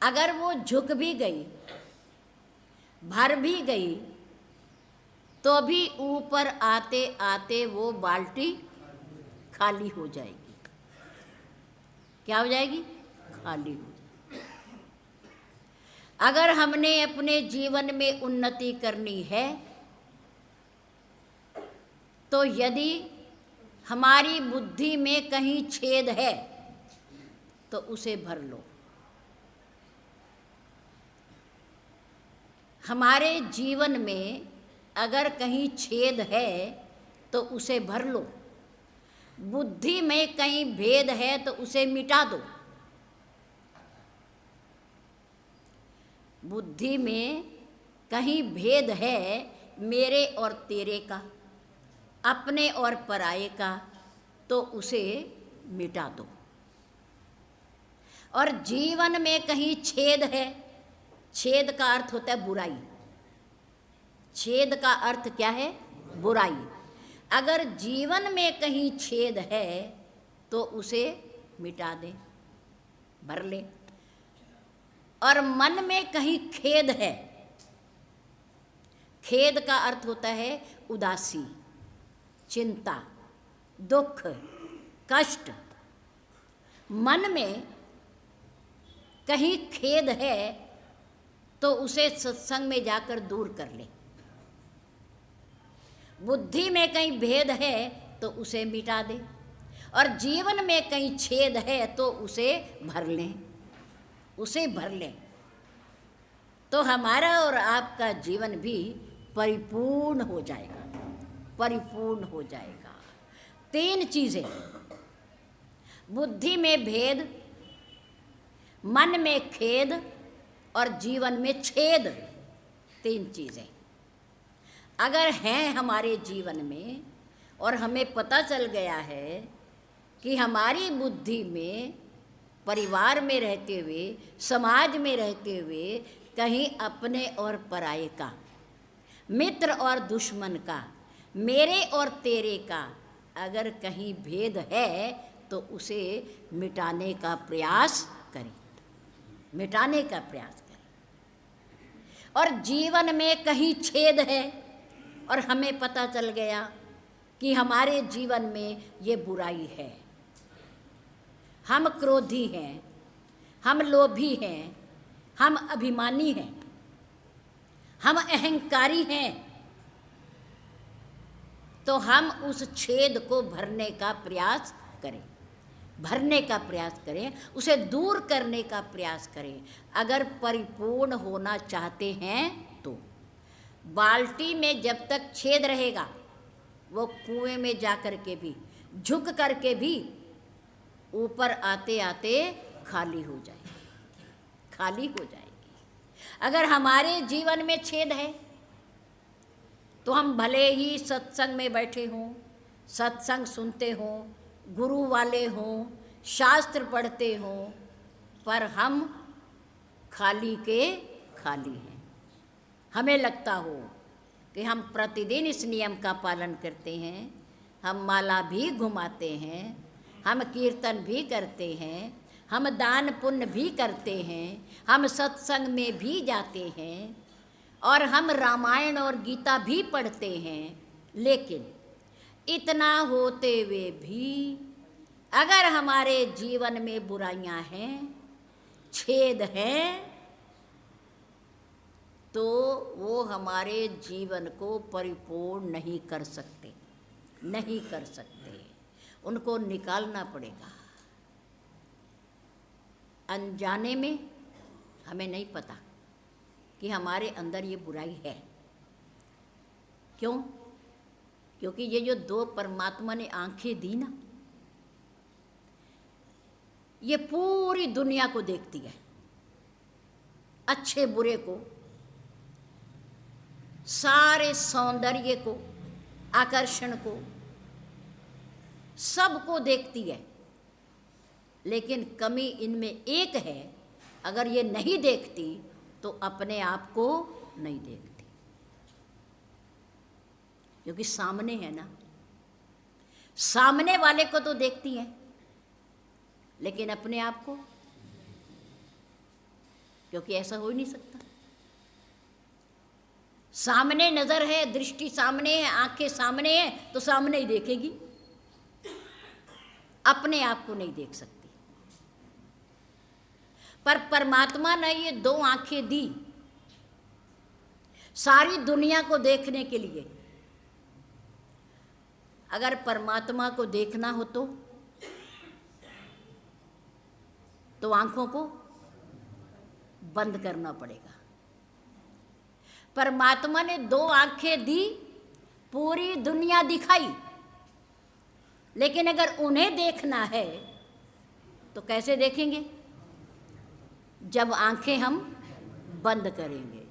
अगर वो झुक भी गई, भर भी गई, तो भी ऊपर आते आते वो बाल्टी खाली हो जाएगी। क्या हो जाएगी? खाली हो जाएगी। अगर हमने अपने जीवन में उन्नति करनी है तो यदि हमारी बुद्धि में कहीं छेद है तो उसे भर लो। हमारे जीवन में अगर कहीं छेद है तो उसे भर लो। बुद्धि में कहीं भेद है तो उसे मिटा दो। बुद्धि में कहीं भेद है मेरे और तेरे का, अपने और पराये का, तो उसे मिटा दो। और जीवन में कहीं छेद है, छेद का अर्थ होता है बुराई। छेद का अर्थ क्या है? बुराई। अगर जीवन में कहीं छेद है तो उसे मिटा दे, भर ले। और मन में कहीं खेद है, खेद का अर्थ होता है उदासी, चिंता, दुख, कष्ट। मन में कहीं खेद है तो उसे सत्संग में जाकर दूर कर ले। बुद्धि में कहीं भेद है तो उसे मिटा दे, और जीवन में कहीं छेद है तो उसे भर लें, उसे भर लें, तो हमारा और आपका जीवन भी परिपूर्ण हो जाएगा, परिपूर्ण हो जाएगा। तीन चीज़ें, बुद्धि में भेद, मन में खेद और जीवन में छेद, तीन चीज़ें अगर हैं हमारे जीवन में और हमें पता चल गया है कि हमारी बुद्धि में परिवार में रहते हुए, समाज में रहते हुए कहीं अपने और पराये का, मित्र और दुश्मन का, मेरे और तेरे का अगर कहीं भेद है तो उसे मिटाने का प्रयास करें, मिटाने का प्रयास करें। और जीवन में कहीं छेद है और हमें पता चल गया कि हमारे जीवन में ये बुराई है, हम क्रोधी हैं, हम लोभी हैं, हम अभिमानी हैं, हम अहंकारी हैं, तो हम उस छेद को भरने का प्रयास करें, भरने का प्रयास करें, उसे दूर करने का प्रयास करें। अगर परिपूर्ण होना चाहते हैं तो बाल्टी में जब तक छेद रहेगा वो कुएं में जा कर के भी, झुक कर के भी ऊपर आते आते खाली हो जाएगी, खाली हो जाएगी। अगर हमारे जीवन में छेद है तो हम भले ही सत्संग में बैठे हों, सत्संग सुनते हों, गुरु वाले हों, शास्त्र पढ़ते हों, पर हम खाली के खाली हैं। हमें लगता हो कि हम प्रतिदिन इस नियम का पालन करते हैं, हम माला भी घुमाते हैं, हम कीर्तन भी करते हैं, हम दान पुण्य भी करते हैं, हम सत्संग में भी जाते हैं और हम रामायण और गीता भी पढ़ते हैं, लेकिन इतना होते हुए भी अगर हमारे जीवन में बुराइयां हैं, छेद हैं, तो वो हमारे जीवन को परिपूर्ण नहीं कर सकते, नहीं कर सकते। उनको निकालना पड़ेगा। अनजाने में हमें नहीं पता कि हमारे अंदर ये बुराई है। क्यों? क्योंकि ये जो दो परमात्मा ने आंखें दी ना, ये पूरी दुनिया को देखती है, अच्छे बुरे को, सारे सौंदर्य को, आकर्षण को, सबको देखती है। लेकिन कमी इनमें एक है, अगर ये नहीं देखती तो अपने आप को नहीं देखती, क्योंकि सामने है ना, सामने वाले को तो देखती हैं लेकिन अपने आप को, क्योंकि ऐसा हो ही नहीं सकता। सामने नजर है, दृष्टि सामने है, आंखें सामने है तो सामने ही देखेगी, अपने आप को नहीं देख सकती। पर परमात्मा ने ये दो आंखें दी सारी दुनिया को देखने के लिए। अगर परमात्मा को देखना हो तो आंखों को बंद करना पड़ेगा। परमात्मा ने दो आंखें दी, पूरी दुनिया दिखाई, लेकिन अगर उन्हें देखना है तो कैसे देखेंगे? जब आंखें हम बंद करेंगे।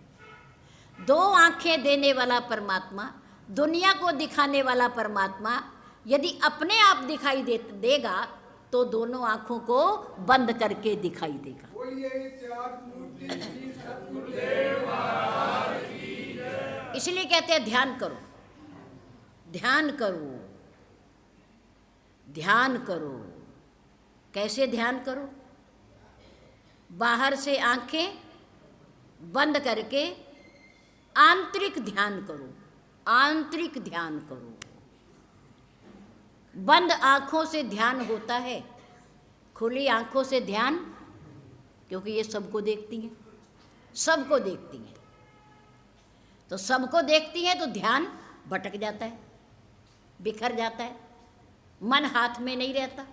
दो आंखें देने वाला परमात्मा, दुनिया को दिखाने वाला परमात्मा यदि अपने आप दिखाई देगा तो दोनों आंखों को बंद करके दिखाई देगा। इसलिए कहते हैं ध्यान करो, ध्यान करो, ध्यान करो। कैसे ध्यान करो? बाहर से आंखें बंद करके आंतरिक ध्यान करो, आंतरिक ध्यान करो। बंद आंखों से ध्यान होता है, खुली आंखों से ध्यान, क्योंकि ये सबको देखती हैं, सबको देखती हैं, तो सबको देखती हैं तो ध्यान भटक जाता है, बिखर जाता है, मन हाथ में नहीं रहता।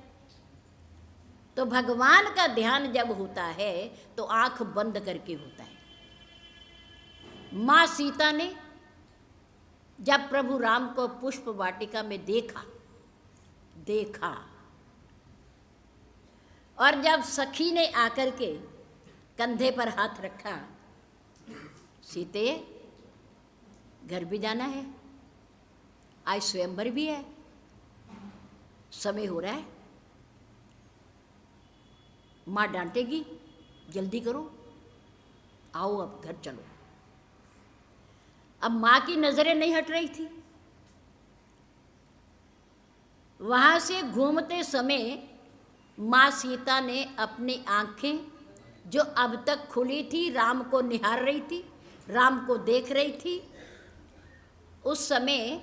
तो भगवान का ध्यान जब होता है तो आंख बंद करके होता है। माँ सीता ने जब प्रभु राम को पुष्प वाटिका में देखा और जब सखी ने आकर के कंधे पर हाथ रखा, सीते घर भी जाना है, आज स्वयंवर भी है, समय हो रहा है, माँ डांटेगी, जल्दी करो, आओ अब घर चलो। अब माँ की नजरें नहीं हट रही थी। वहां से घूमते समय माँ सीता ने अपनी आंखें जो अब तक खुली थी राम को निहार रही थी, राम को देख रही थी, उस समय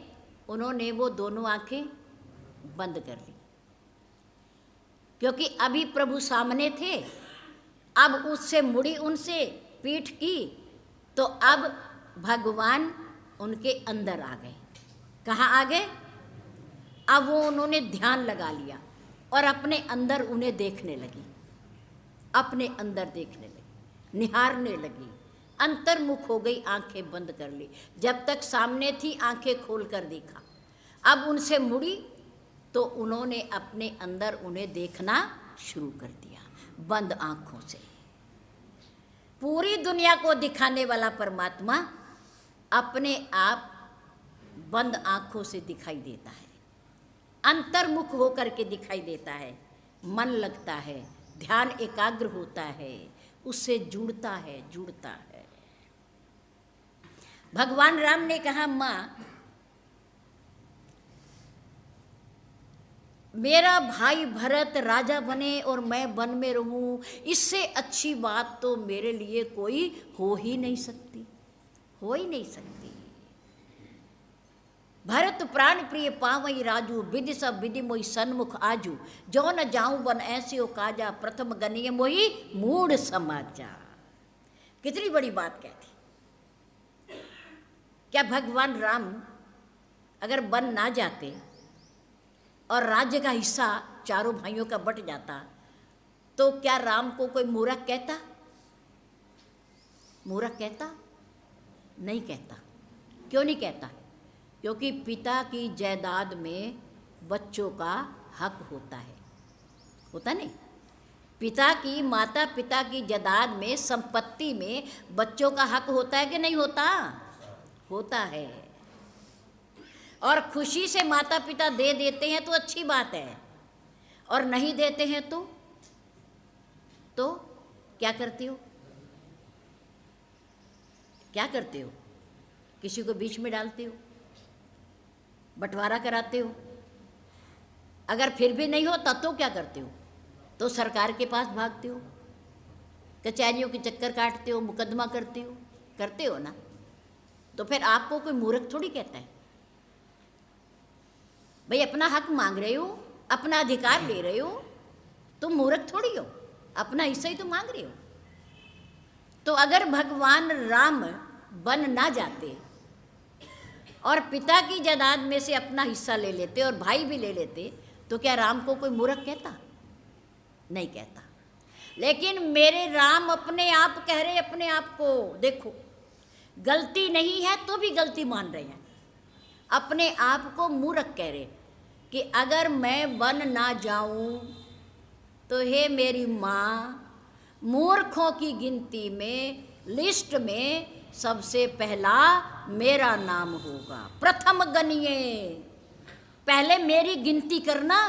उन्होंने वो दोनों आंखें बंद कर ली, क्योंकि अभी प्रभु सामने थे। अब उससे मुड़ी, उनसे पीठ की, तो अब भगवान उनके अंदर आ गए। कहाँ आ गए? अब वो उन्होंने ध्यान लगा लिया और अपने अंदर उन्हें देखने लगी, अपने अंदर देखने लगी, निहारने लगी, अंतर्मुख हो गई, आंखें बंद कर ली। जब तक सामने थी आंखें खोल कर देखा, अब उनसे मुड़ी तो उन्होंने अपने अंदर उन्हें देखना शुरू कर दिया बंद आंखों से। पूरी दुनिया को दिखाने वाला परमात्मा अपने आप बंद आंखों से दिखाई देता है, अंतर्मुख होकर के दिखाई देता है। मन लगता है, ध्यान एकाग्र होता है, उससे जुड़ता है, जुड़ता है। भगवान राम ने कहा, माँ मेरा भाई भरत राजा बने और मैं वन में रहूं, इससे अच्छी बात तो मेरे लिए कोई हो ही नहीं सकती, हो ही नहीं सकती। भरत प्राण प्रिय पावई राजू, विधि सब विधि मोहि सन्मुख आजू, जो न जाऊं बन ऐसे हो काजा, प्रथम गनीय मोहि मूढ़ समाजा। कितनी बड़ी बात कहती। क्या भगवान राम अगर बन ना जाते और राज्य का हिस्सा चारों भाइयों का बट जाता, तो क्या राम को कोई मूर्ख कहता? मूर्ख कहता? नहीं कहता। क्यों नहीं कहता? क्योंकि पिता की जायदाद में बच्चों का हक होता है, होता नहीं? पिता की, माता पिता की जायदाद में, संपत्ति में बच्चों का हक होता है कि नहीं होता? होता है। और खुशी से माता पिता दे देते हैं तो अच्छी बात है, और नहीं देते हैं तो क्या करते हो? क्या करते हो? किसी को बीच में डालते हो, बंटवारा कराते हो। अगर फिर भी नहीं होता तो क्या करते हो? तो सरकार के पास भागते हो, कचहरियों के चक्कर काटते हो, मुकदमा करते हो ना। तो फिर आपको कोई मूर्ख थोड़ी कहता है। भाई अपना हक मांग रहे हो, अपना अधिकार ले रहे हो, तुम मूर्ख थोड़ी हो, अपना हिस्सा ही तो मांग रहे हो। तो अगर भगवान राम बन ना जाते और पिता की जायदाद में से अपना हिस्सा ले लेते और भाई भी ले लेते, तो क्या राम को कोई मूर्ख कहता? नहीं कहता। लेकिन मेरे राम अपने आप कह रहे, अपने आप को देखो, गलती नहीं है तो भी गलती मान रहे हैं, अपने आप को मूर्ख कह रहे कि अगर मैं बन ना जाऊं तो हे मेरी माँ, मूर्खों की गिनती में, लिस्ट में सबसे पहला मेरा नाम होगा, प्रथम गणिये। पहले मेरी गिनती करना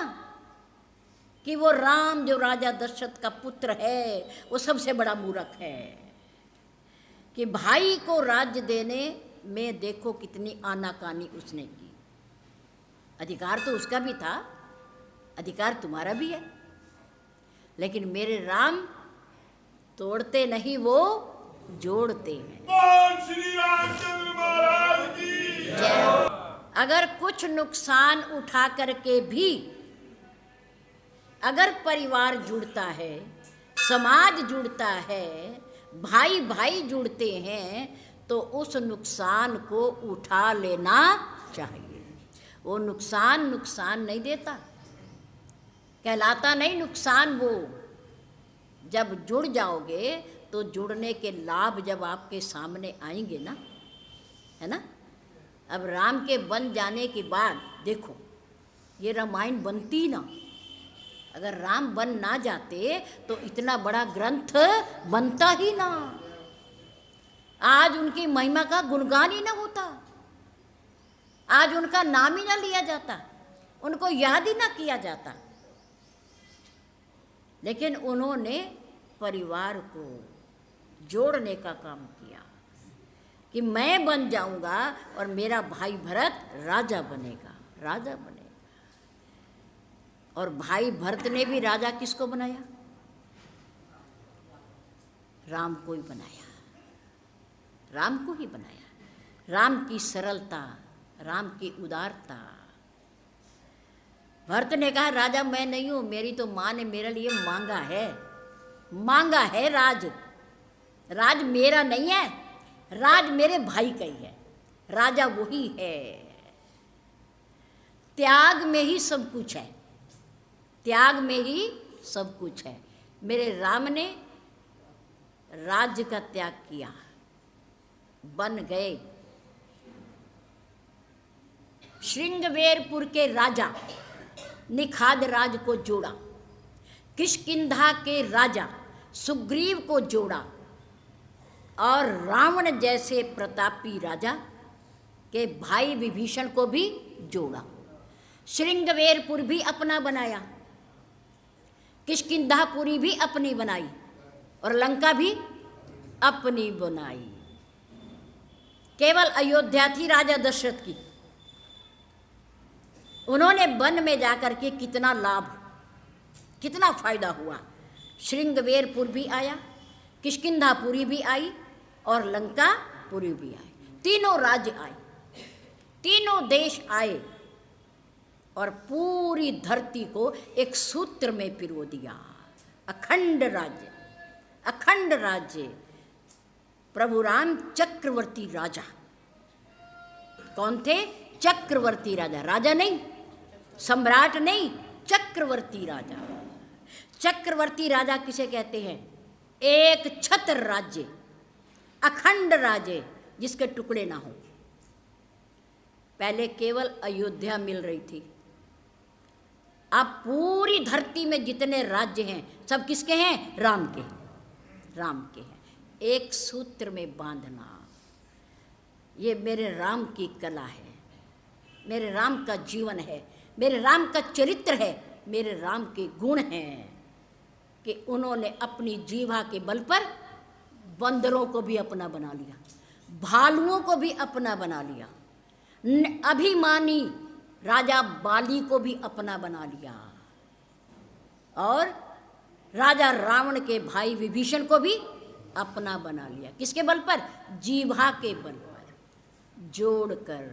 कि वो राम जो राजा दशरथ का पुत्र है वो सबसे बड़ा मूर्ख है, कि भाई को राज्य देने में देखो कितनी आनाकानी उसने की। अधिकार तो उसका भी था, अधिकार तुम्हारा भी है, लेकिन मेरे राम तोड़ते नहीं, वो जोड़ते हैं। श्री रामचंद्र महाराज की जय। अगर कुछ नुकसान उठा करके भी अगर परिवार जुड़ता है, समाज जुड़ता है, भाई भाई जुड़ते हैं, तो उस नुकसान को उठा लेना चाहिए। वो नुकसान नहीं देता, कहलाता नहीं नुकसान। वो जब जुड़ जाओगे तो जुड़ने के लाभ जब आपके सामने आएंगे ना, है ना। अब राम के बन जाने के बाद देखो, ये रामायण बनती ना। अगर राम बन ना जाते तो इतना बड़ा ग्रंथ बनता ही ना, आज उनकी महिमा का गुणगान ही ना होता, आज उनका नाम ही ना लिया जाता, उनको याद ही ना किया जाता। लेकिन उन्होंने परिवार को जोड़ने का काम किया कि मैं बन जाऊंगा और मेरा भाई भरत राजा बनेगा, राजा बनेगा। और भाई भरत ने भी राजा किसको बनाया? राम को ही बनाया, राम को ही बनाया। राम की सरलता, राम की उदारता। भरत ने कहा राजा मैं नहीं हूं, मेरी तो माँ ने मेरे लिए मांगा है, मांगा है राज। राज मेरा नहीं है, राज मेरे भाई का ही है, राजा वही है। त्याग में ही सब कुछ है, त्याग में ही सब कुछ है। मेरे राम ने राज्य का त्याग किया, बन गए श्रृंगवेरपुर के राजा, निखाद राज को जोड़ा, किष्किंधा के राजा सुग्रीव को जोड़ा, और रावण जैसे प्रतापी राजा के भाई विभीषण को भी जोड़ा। श्रृंगवेरपुर भी अपना बनाया, किष्किंधापुरी भी अपनी बनाई, और लंका भी अपनी बनाई। केवल अयोध्या थी राजा दशरथ की। उन्होंने वन में जाकर के कितना लाभ, कितना फायदा हुआ। श्रृंगवेरपुर भी आया, किष्किंधापुरी भी आई, और लंकापुरी भी आई। तीनों राज्य आए, तीनों देश आए, और पूरी धरती को एक सूत्र में पिरो दिया। अखंड राज्य, अखंड राज्य। प्रभु राम चक्रवर्ती राजा। कौन थे? चक्रवर्ती राजा। राजा नहीं, सम्राट नहीं, चक्रवर्ती राजा। चक्रवर्ती राजा किसे कहते हैं? एक छत्र राज्य, अखंड राज्य जिसके टुकड़े ना हो। पहले केवल अयोध्या मिल रही थी, अब पूरी धरती में जितने राज्य हैं सब किसके हैं? राम के हैं, राम के हैं। एक सूत्र में बांधना, ये मेरे राम की कला है, मेरे राम का जीवन है, मेरे राम का चरित्र है, मेरे राम के गुण हैं कि उन्होंने अपनी जीवा के बल पर बंदरों को भी अपना बना लिया, भालुओं को भी अपना बना लिया, अभिमानी राजा बाली को भी अपना बना लिया, और राजा रावण के भाई विभीषण को भी अपना बना लिया। किसके बल पर? जीवा के बल पर जोड़कर,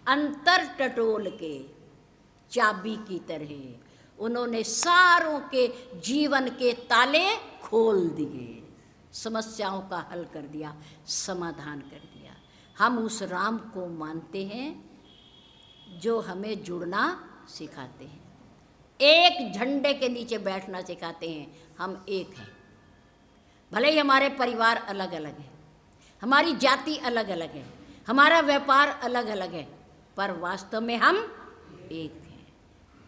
अंतर टटोल के चाबी की तरह उन्होंने सारों के जीवन के ताले खोल दिए, समस्याओं का हल कर दिया, समाधान कर दिया। हम उस राम को मानते हैं जो हमें जुड़ना सिखाते हैं, एक झंडे के नीचे बैठना सिखाते हैं। हम एक हैं, भले ही हमारे परिवार अलग अलग हैं, हमारी जाति अलग अलग है, हमारा व्यापार अलग अलग है, पर वास्तव में हम एक हैं,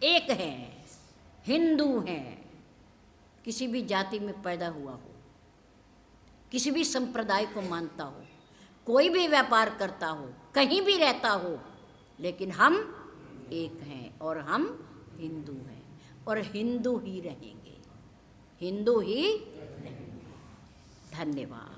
एक हैं, हिंदू हैं। किसी भी जाति में पैदा हुआ हो, किसी भी संप्रदाय को मानता हो, कोई भी व्यापार करता हो, कहीं भी रहता हो, लेकिन हम एक हैं और हम हिंदू हैं, और हिंदू ही रहेंगे, हिंदू ही रहेंगे। धन्यवाद।